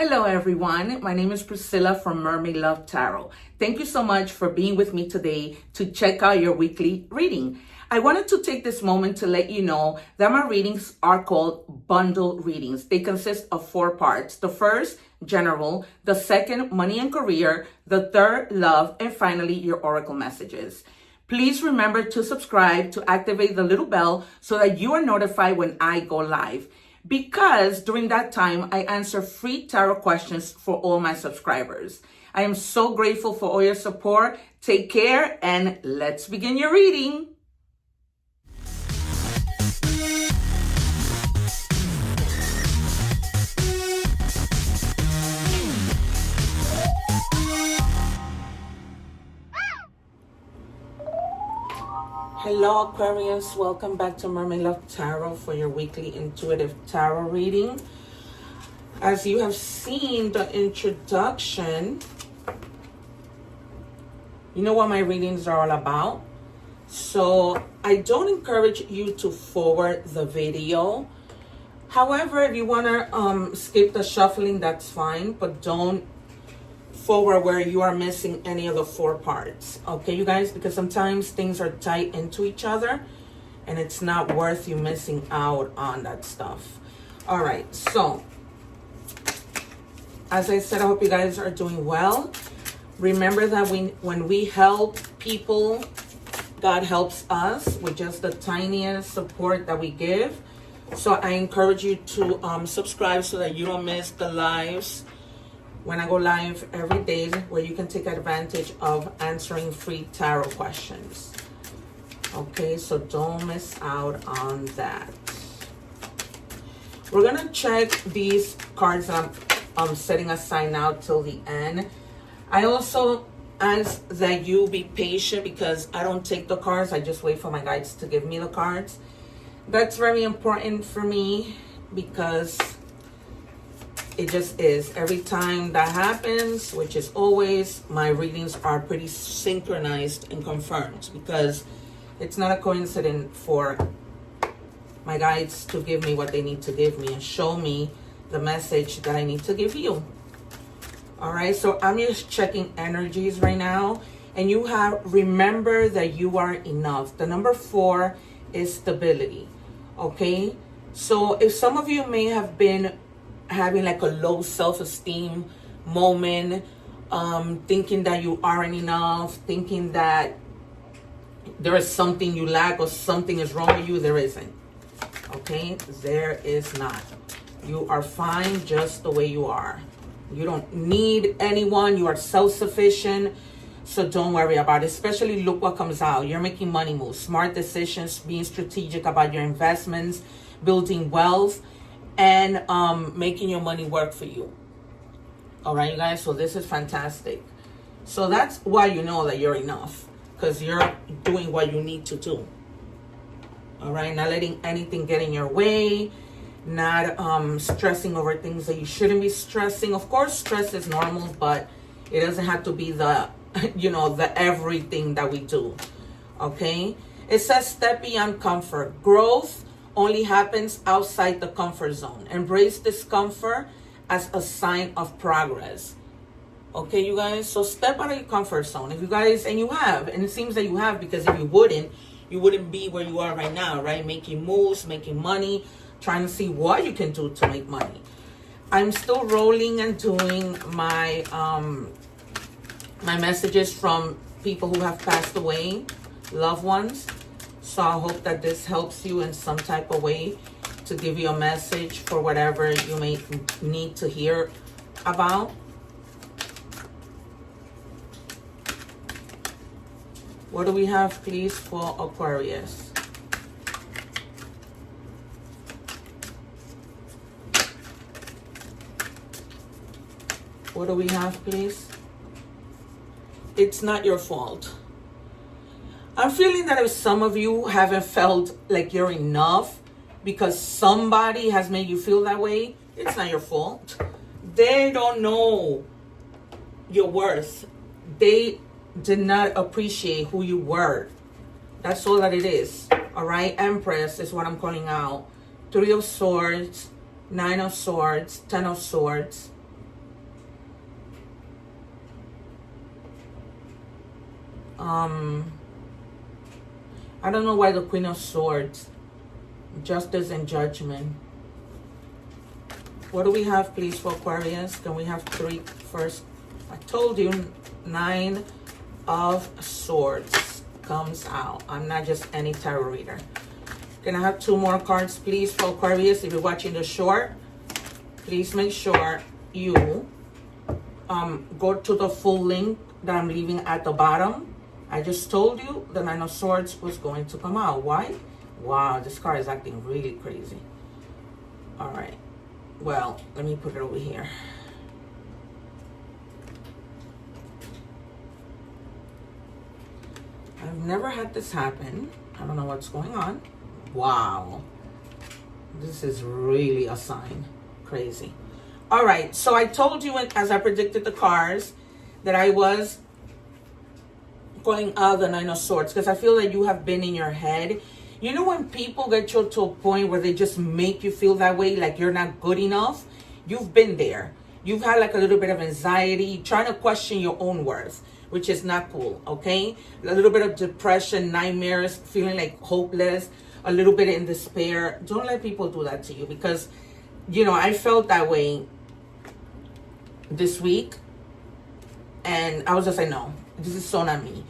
Hello everyone, my name is Priscilla from Mermaid Love Tarot. Thank you so much for being with me today to check out your weekly reading. I wanted to take this moment to let you know that my readings are called bundle readings. They consist of 4 parts. The first, general. The second, money and career. The third, love. And finally, your oracle messages. Please remember to subscribe, to activate the little bell so that you are notified when I go live. Because during that time, I answer free tarot questions for all my subscribers. I am so grateful for all your support. Take care and let's begin your reading. Hello Aquarius, welcome back to Mermaid Love Tarot for your weekly intuitive tarot reading. As you have seen the introduction, you know what my readings are all about. So I don't encourage you to forward the video. However, if you want to skip the shuffling, that's fine, but don't forward where you are missing any of the 4 parts. Okay, you guys, because sometimes things are tied into each other and it's not worth you missing out on that stuff. All right, so as I said, I hope you guys are doing well. Remember that when we help people, God helps us with just the tiniest support that we give. So I encourage you to subscribe so that you don't miss the lives when I go live every day, where you can take advantage of answering free tarot questions. Okay, so don't miss out on that. We're gonna check these cards that I'm setting aside now till the end. I also ask that you be patient because I don't take the cards. I just wait for my guides to give me the cards. That's very important for me because it just is. Every time that happens, which is always, my readings are pretty synchronized and confirmed because it's not a coincidence for my guides to give me what they need to give me and show me the message that I need to give you. All right, so I'm just checking energies right now. And you have, remember that you are enough. The number 4 is stability. Okay, so if some of you may have been having like a low self-esteem moment, thinking that you aren't enough, thinking that there is something you lack or something is wrong with you, there isn't. Okay, there is not. You are fine just the way you are. You don't need anyone. You are self-sufficient. So don't worry about it. Especially look what comes out. You're making money moves, smart decisions, being strategic about your investments, building wealth, and making your money work for you. All right, you guys, so this is fantastic. So that's why you know that you're enough, because you're doing what you need to do. All right, not letting anything get in your way, not stressing over things that you shouldn't be stressing. Of course, stress is normal, but it doesn't have to be the, the everything that we do. Okay, it says step beyond comfort. Growth only happens outside the comfort zone. Embrace discomfort as a sign of progress. Okay, you guys, so step out of your comfort zone. If you guys, and you have, and it seems that you have, because if you wouldn't be where you are right now, right? Making moves, making money, trying to see what you can do to make money. I'm still rolling and doing my my messages from people who have passed away, loved ones. So I hope that this helps you in some type of way to give you a message for whatever you may need to hear about. What do we have, please, for Aquarius? What do we have, please? It's not your fault. I'm feeling that if some of you haven't felt like you're enough because somebody has made you feel that way, it's not your fault. They don't know your worth. They did not appreciate who you were. That's all that it is. All right, Empress is what I'm calling out. 3 of Swords, 9 of Swords, 10 of Swords. I don't know why the Queen of Swords. Justice and Judgment. What do we have, please, for Aquarius? Can we have 3 first? I told you, 9 of Swords comes out. I'm not just any tarot reader. Can I have 2 more cards, please, for Aquarius? If you're watching the short, please make sure you go to the full link that I'm leaving at the bottom. I just told you the 9 of Swords was going to come out. Why? Wow, this card is acting really crazy. All right. Well, let me put it over here. I've never had this happen. I don't know what's going on. Wow. This is really a sign. Crazy. All right. So I told you, as I predicted the cards, that I was going out of the 9 of Swords, because I feel that you have been in your head. You know when people get you to a point where they just make you feel that way, like you're not good enough? You've been there. You've had like a little bit of anxiety, trying to question your own worth, which is not cool, okay? A little bit of depression, nightmares, feeling like hopeless, a little bit in despair. Don't let people do that to you, because, you know, I felt that way this week. And I was just like, no, this is so not me.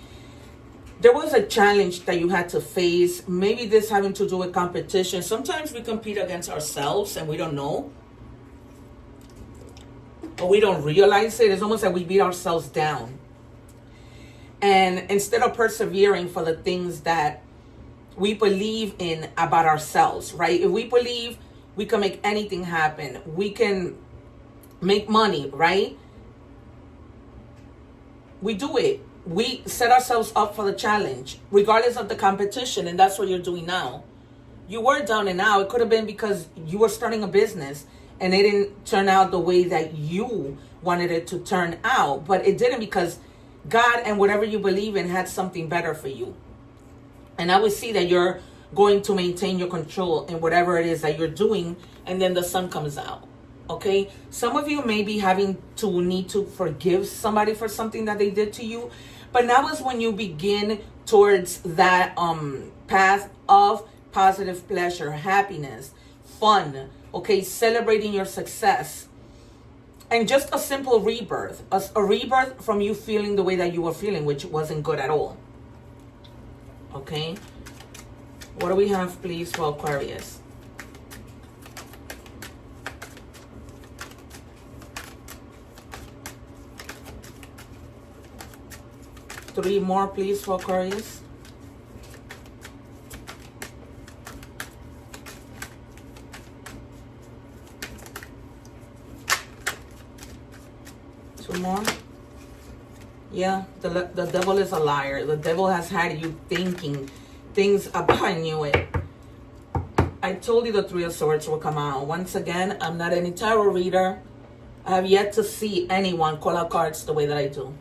There was a challenge that you had to face. Maybe this having to do with competition. Sometimes we compete against ourselves and we don't know. Or we don't realize it. It's almost like we beat ourselves down. And instead of persevering for the things that we believe in about ourselves, right? If we believe we can make anything happen, we can make money, right? We do it. We set ourselves up for the challenge, regardless of the competition, and that's what you're doing now. You were down and out. It could have been because you were starting a business and it didn't turn out the way that you wanted it to turn out, but it didn't, because God and whatever you believe in had something better for you. And I would see that you're going to maintain your control in whatever it is that you're doing, and then the sun comes out. Okay, some of you may be having to need to forgive somebody for something that they did to you, but now is when you begin towards that path of positive pleasure, happiness, fun, okay, celebrating your success, and just a simple rebirth, a rebirth from you feeling the way that you were feeling, which wasn't good at all. Okay, what do we have, please, for Aquarius? Three more, please, for Aquarius. Two more. Yeah, the devil is a liar. The devil has had you thinking things about, I knew it. I told you the 3 of Swords will come out. Once again, I'm not any tarot reader. I have yet to see anyone call out cards the way that I do.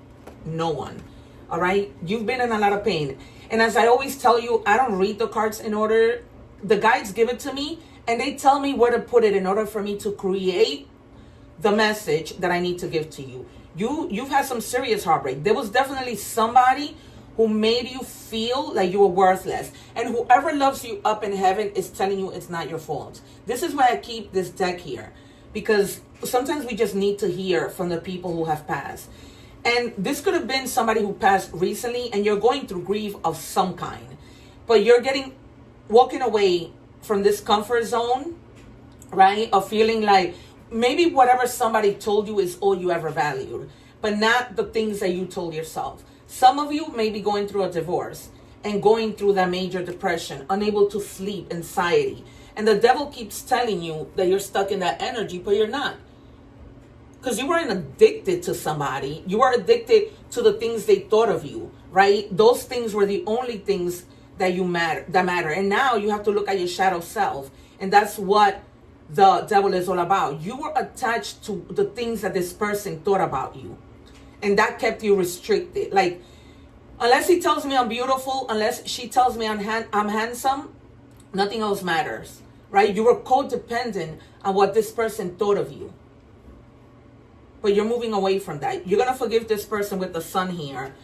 No one. All right, you've been in a lot of pain. And as I always tell you, I don't read the cards in order. The guides give it to me and they tell me where to put it in order for me to create the message that I need to give to you. You've had some serious heartbreak. There was definitely somebody who made you feel like you were worthless. And whoever loves you up in heaven is telling you it's not your fault. This is why I keep this deck here, because sometimes we just need to hear from the people who have passed. And this could have been somebody who passed recently and you're going through grief of some kind. But you're walking away from this comfort zone, right? Of feeling like maybe whatever somebody told you is all you ever valued, but not the things that you told yourself. Some of you may be going through a divorce and going through that major depression, unable to sleep, anxiety. And the devil keeps telling you that you're stuck in that energy, but you're not. Because you weren't addicted to somebody. You were addicted to the things they thought of you, right? Those things were the only things that matter. And now you have to look at your shadow self. And that's what the devil is all about. You were attached to the things that this person thought about you. And that kept you restricted. Like, unless he tells me I'm beautiful, unless she tells me I'm handsome, nothing else matters, right? You were codependent on what this person thought of you. But you're moving away from that. You're going to forgive this person with the sun here.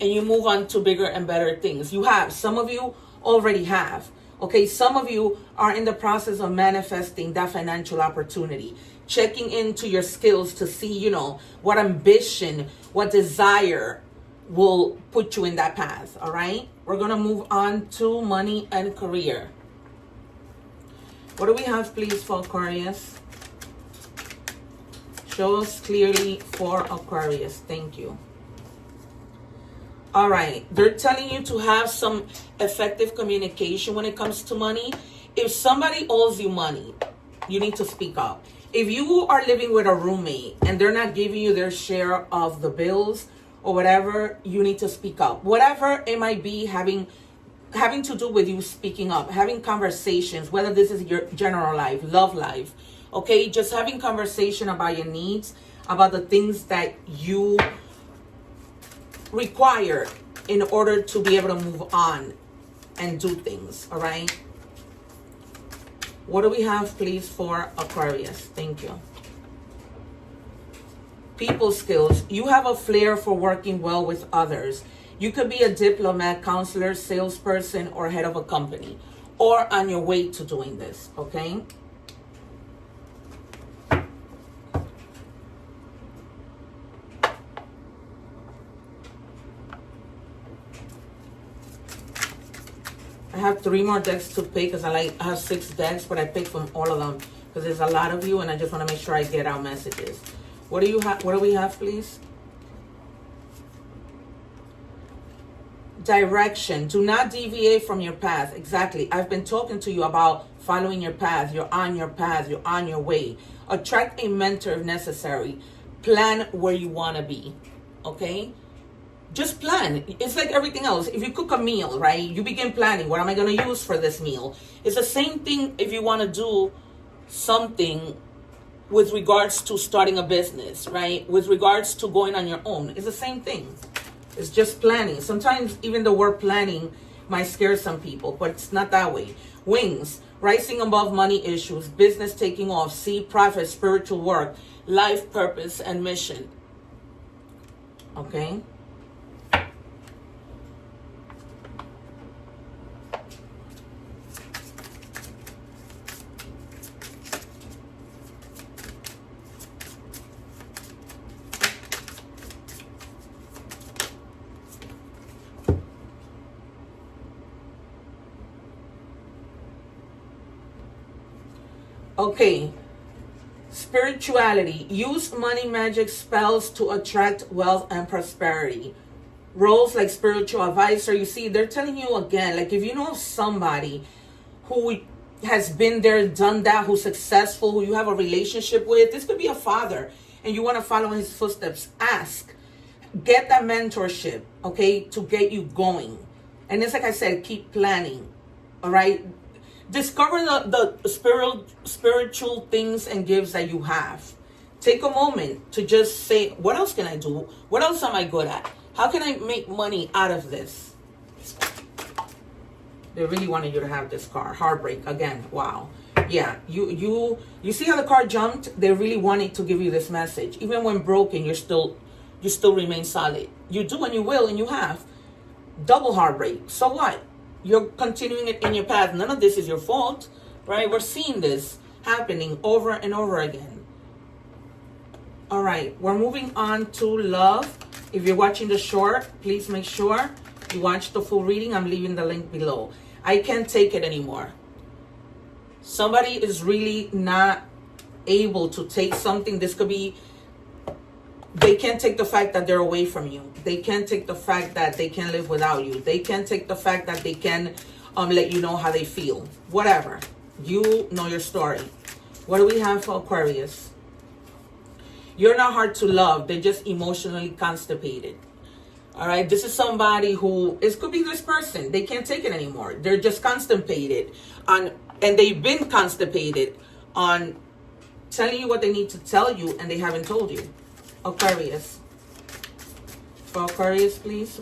and you move on to bigger and better things. You have. Some of you already have. Okay, some of you are in the process of manifesting that financial opportunity, checking into your skills to see, you know, what ambition, what desire will put you in that path. All right, we're going to move on to money and career. What do we have, please, for Aquarius? Show us clearly for Aquarius. Thank you. All right, they're telling you to have some effective communication when it comes to money. If somebody owes you money, you need to speak up. If you are living with a roommate and they're not giving you their share of the bills or whatever, you need to speak up. Whatever it might be, having to do with you speaking up, having conversations, whether this is your general life, love life, okay? Just having conversation about your needs, about the things that you require in order to be able to move on and do things. All right, what do we have, please, for Aquarius? Thank you. People skills. You have a flair for working well with others. You could be a diplomat, counselor, salesperson, or head of a company, or on your way to doing this. Okay, I have 3 more decks to pick because I have 6 decks, but I picked from all of them because there's a lot of you and I just want to make sure I get out messages. What do you have? What do we have, please? Direction. Do not deviate from your path. Exactly. I've been talking to you about following your path. You're on your path. You're on your way. Attract a mentor if necessary. Plan where you want to be. Okay? Just plan. It's like everything else. If you cook a meal, right? You begin planning. What am I going to use for this meal? It's the same thing if you want to do something with regards to starting a business, right? With regards to going on your own. It's the same thing. It's just planning. Sometimes even the word planning might scare some people, but it's not that way. Wings. Rising above money issues. Business taking off. See profit, spiritual work. Life purpose and mission. Okay? Okay, spirituality. Use money magic spells to attract wealth and prosperity. Roles like spiritual advisor. You see, they're telling you again, like if you know somebody who has been there, done that, who's successful, who you have a relationship with, this could be a father, and you want to follow in his footsteps, ask. Get that mentorship, okay, to get you going. And it's like I said, keep planning, all right? Discover the spiritual things and gifts that you have. Take a moment to just say, what else can I do? What else am I good at? How can I make money out of this? They really wanted you to have this card. Heartbreak again. Wow. Yeah, you see how the card jumped? They really wanted to give you this message. Even when broken, you still remain solid. You do and you will and you have. Double heartbreak. So what? You're continuing it in your path. None of this is your fault, right? We're seeing this happening over and over again. All right, we're moving on to love. If you're watching the short, please make sure you watch the full reading. I'm leaving the link below. I can't take it anymore. Somebody is really not able to take something. This could be, they can't take the fact that they're away from you. They can't take the fact that they can't live without you. They can't take the fact that they can let you know how they feel. Whatever. You know your story. What do we have for Aquarius? You're not hard to love. They're just emotionally constipated. All right. This is somebody who, it could be this person. They can't take it anymore. They're just constipated and they've been constipated on telling you what they need to tell you and they haven't told you. Aquarius. For Aquarius, please.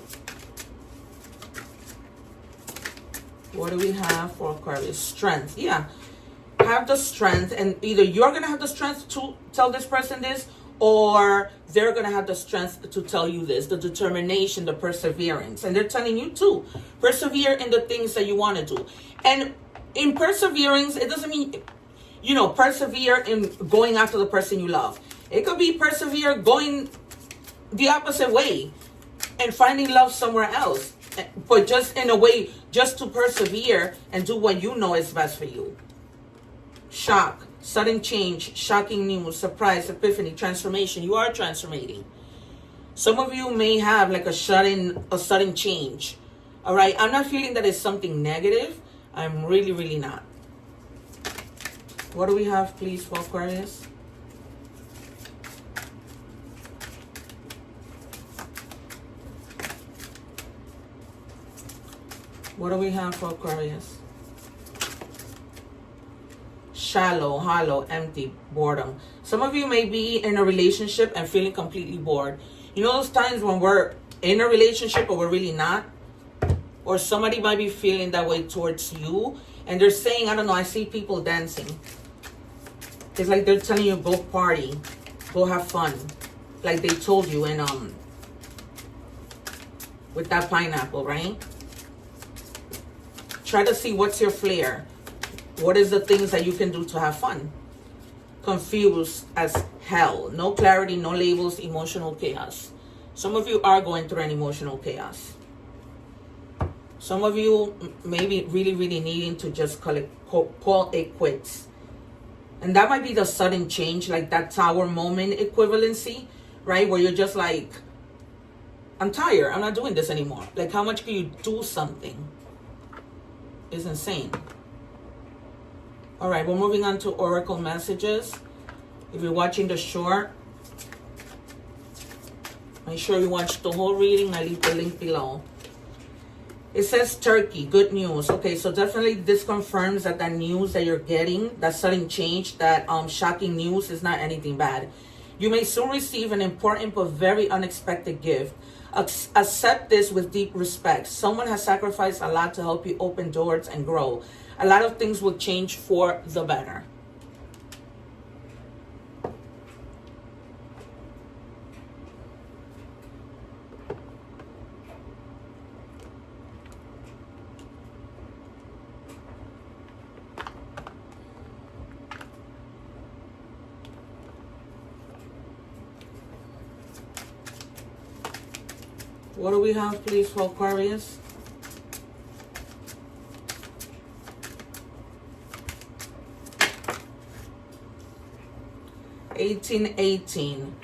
What do we have for Aquarius? Strength. Yeah. Have the strength, and either you're going to have the strength to tell this person this, or they're going to have the strength to tell you this, the determination, the perseverance. And they're telling you too, persevere in the things that you want to do. And in perseverance, it doesn't mean, you know, persevere in going after the person you love. It could be persevere going the opposite way and finding love somewhere else. But just in a way, just to persevere and do what you know is best for you. Shock, sudden change, shocking news, surprise, epiphany, transformation. You are transformating. Some of you may have like a sudden change. All right. I'm not feeling that it's something negative. I'm really, really not. What do we have, please, for Aquarius? What do we have for Aquarius? Shallow, hollow, empty, boredom. Some of you may be in a relationship and feeling completely bored. You know those times when we're in a relationship but we're really not? Or somebody might be feeling that way towards you. And they're saying, I don't know, I see people dancing. It's like they're telling you, go party. Go have fun. Like they told you in, with that pineapple, right? Try to see what's your flair. What is the things that you can do to have fun? Confused as hell. No clarity, no labels, emotional chaos. Some of you are going through an emotional chaos. Some of you may be really, really needing to just call it quits. And that might be the sudden change, like that tower moment equivalency, right? Where you're just like, I'm tired. I'm not doing this anymore. Like, how much can you do something? Is insane. All right, we're moving on to oracle messages. If you're watching the short, make sure you watch the whole reading. I leave the link below. It says Turkey, good news. Okay, so definitely this confirms that that news that you're getting, that sudden change, that shocking news is not anything bad. You may soon receive an important but very unexpected gift. Accept this with deep respect. Someone has sacrificed a lot to help you open doors and grow. A lot of things will change for the better. What do we have, please, for Aquarius? (1818).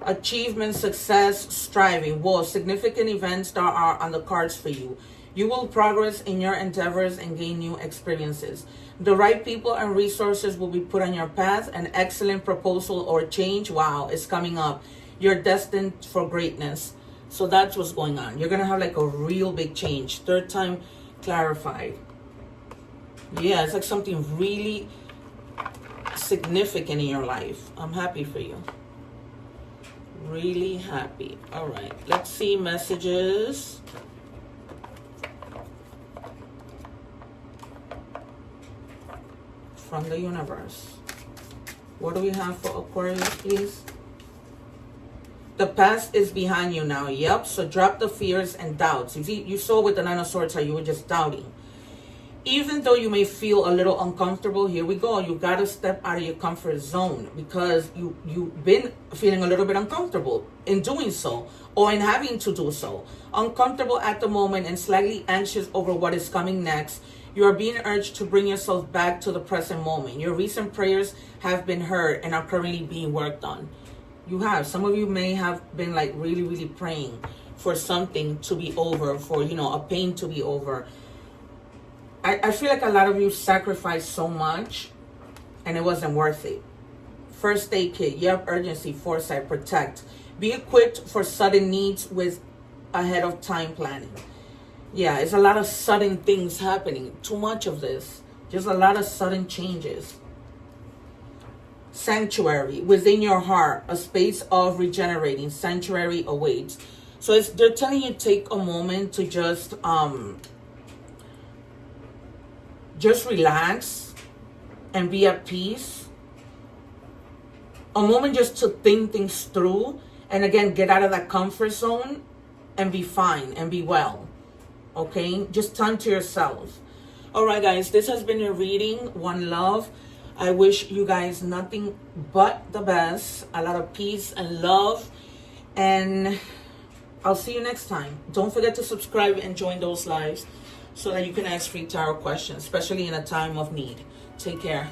Achievement, success, striving. Whoa, significant events that are on the cards for you. You will progress in your endeavors and gain new experiences. The right people and resources will be put on your path. An excellent proposal or change, wow, is coming up. You're destined for greatness. So that's what's going on. You're going to have like a real big change. Third time clarified. Yeah, it's like something really significant in your life. I'm happy for you. Really happy. All right. Let's see messages. From the universe. What do we have for Aquarius, please? The past is behind you now. Yep. So drop the fears and doubts. You saw with the Nine of Swords how you were just doubting. Even though you may feel a little uncomfortable, here we go. You got to step out of your comfort zone because you've been feeling a little bit uncomfortable in doing so or in having to do so. Uncomfortable at the moment and slightly anxious over what is coming next. You are being urged to bring yourself back to the present moment. Your recent prayers have been heard and are currently being worked on. You have. Some of you may have been like really, really praying for something to be over, for, you know, a pain to be over. I feel like a lot of you sacrificed so much and it wasn't worth it. First aid kit. Yep. Urgency, foresight, protect. Be equipped for sudden needs with ahead of time planning. Yeah, it's a lot of sudden things happening. Too much of this. Just a lot of sudden changes. Sanctuary, within your heart, a space of regenerating. Sanctuary awaits. So they're telling you take a moment to just relax and be at peace. a moment just to think things through, and again, get out of that comfort zone and be fine and be well. Okay, just time to yourself. All right, guys, this has been your reading. One love. I wish you guys nothing but the best, a lot of peace and love, and I'll see you next time. Don't forget to subscribe and join those lives so that you can ask free tarot questions, especially in a time of need. Take care.